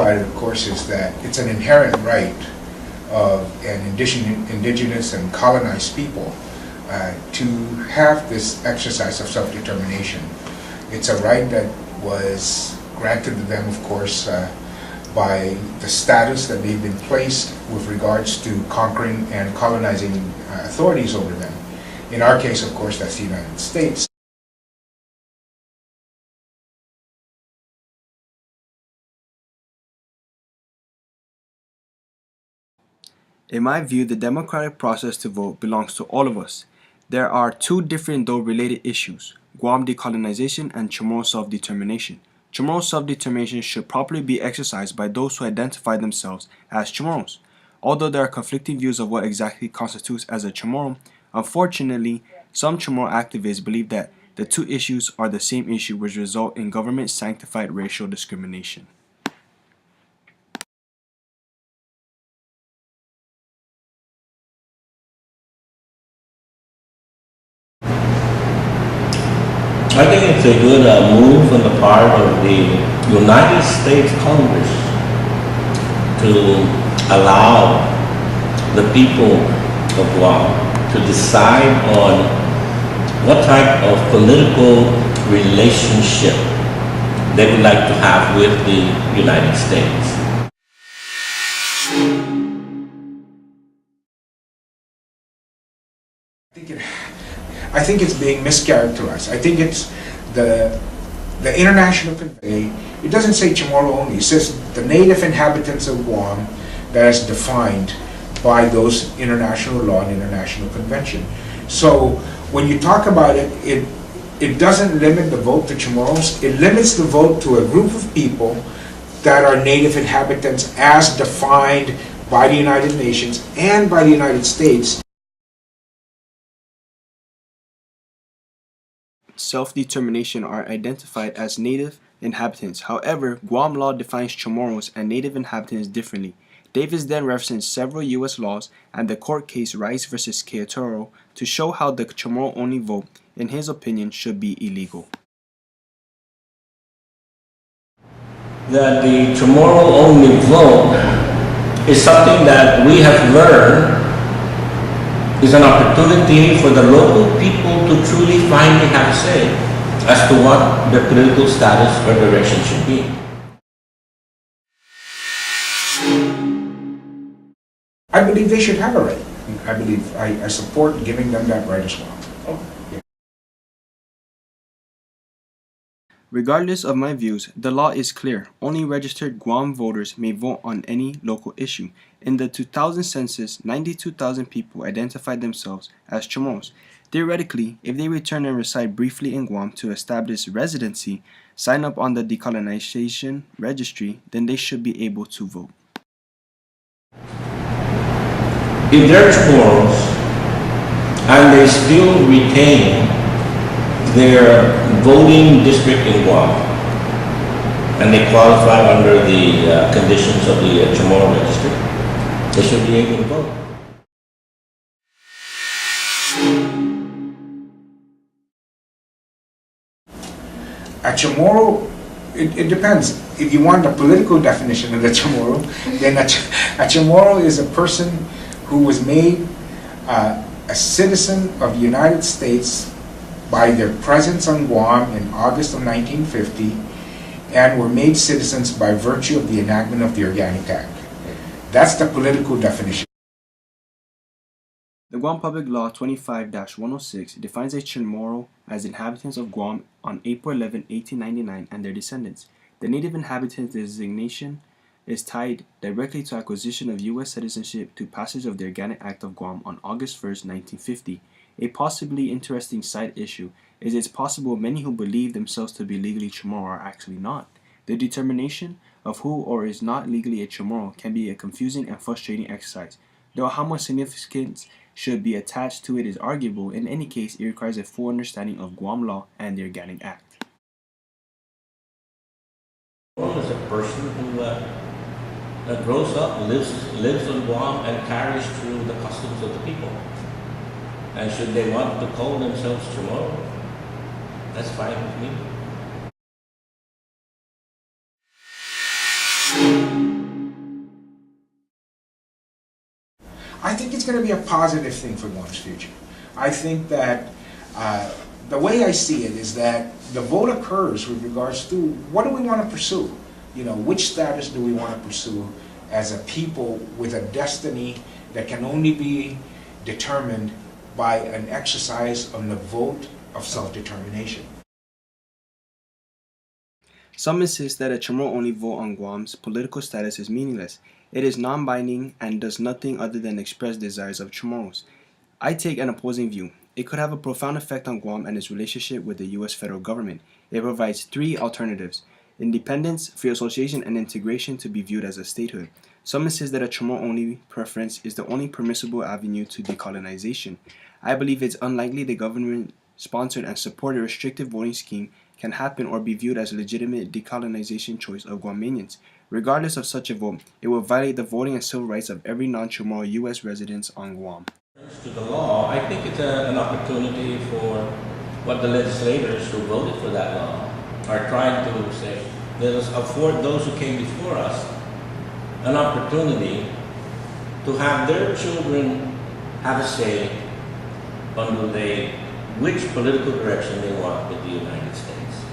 about it, of course, is that it's an inherent right of an indigenous and colonized people to have this exercise of self-determination. It's a right that was granted to them, of course, by the status that they've been placed with regards to conquering and colonizing authorities over them. In our case, of course, that's the United States. In my view, the democratic process to vote belongs to all of us. There are two different though related issues: Guam decolonization and Chamorro self-determination. Chamorro self-determination should properly be exercised by those who identify themselves as Chamorros. Although there are conflicting views of what exactly constitutes as a Chamorro, unfortunately, some Chamorro activists believe that the two issues are the same issue, which result in government-sanctified racial discrimination. I think it's a good move on the part of the United States Congress to allow the people of Guam to decide on what type of political relationship they would like to have with the United States. I think it's being mischaracterized. I think it's the international convention. It doesn't say Chamorro only. It says the native inhabitants of Guam, that is defined by those international law and international convention. So when you talk about it, it doesn't limit the vote to Chamorros. It limits the vote to a group of people that are native inhabitants as defined by the United Nations and by the United States. Self-determination are identified as native inhabitants. However, Guam law defines Chamorros and native inhabitants differently. Davis then referenced several U.S. laws and the court case Rice v. Keotaro to show how the Chamorro only vote, in his opinion, should be illegal. That the Chamorro only vote is something that we have learned is an opportunity for the local people to truly finally have a say as to what their political status or direction should be. I believe they should have a right. I support giving them that right as well. Regardless of my views, the law is clear. Only registered Guam voters may vote on any local issue. In the 2000 census, 92,000 people identified themselves as Chamorros. Theoretically, if they return and reside briefly in Guam to establish residency, sign up on the decolonization registry, then they should be able to vote. If they're Chamorros and they still retain their voting district in Guam and they qualify under the conditions of the Chamorro registry, they should be able to vote. A Chamorro, it depends. If you want the political definition of the Chamorro, then a Chamorro is a person who was made a citizen of the United States by their presence on Guam in August of 1950 and were made citizens by virtue of the enactment of the Organic Act. That's the political definition. The Guam Public Law 25-106 defines a Chamorro as inhabitants of Guam on April 11, 1899 and their descendants. The native inhabitants designation is tied directly to acquisition of U.S. citizenship to passage of the Organic Act of Guam on August 1, 1950. A possibly interesting side issue is it's possible many who believe themselves to be legally Chamorro are actually not. The determination of who or is not legally a Chamorro can be a confusing and frustrating exercise. Though how much significance should be attached to it is arguable, in any case it requires a full understanding of Guam law and the Organic Act. Chamorro is a person who grows up, lives on Guam and carries through the customs of the people. And should they want to call themselves Chamorro, that's fine with me. think it's going to be a positive thing for Guam's future. I think that the way I see it is that the vote occurs with regards to what do we want to pursue? You know, which status do we want to pursue as a people with a destiny that can only be determined by an exercise on the vote of self-determination. Some insist that a Chamorro only vote on Guam's political status is meaningless. It is non-binding and does nothing other than express desires of Chamorros. I take an opposing view. It could have a profound effect on Guam and its relationship with the U.S. federal government. It provides three alternatives: independence, free association, and integration to be viewed as a statehood. Some insist that a Chamorro-only preference is the only permissible avenue to decolonization. I believe it's unlikely the government-sponsored and supported restrictive voting scheme can happen or be viewed as a legitimate decolonization choice of Guamanians. Regardless of such a vote, it will violate the voting and civil rights of every non-Chamorro U.S. resident on Guam. To the law, I think it's an opportunity for what the legislators who voted for that law are trying to say. Let us afford those who came before us an opportunity to have their children have a say on which political direction they want with the United States.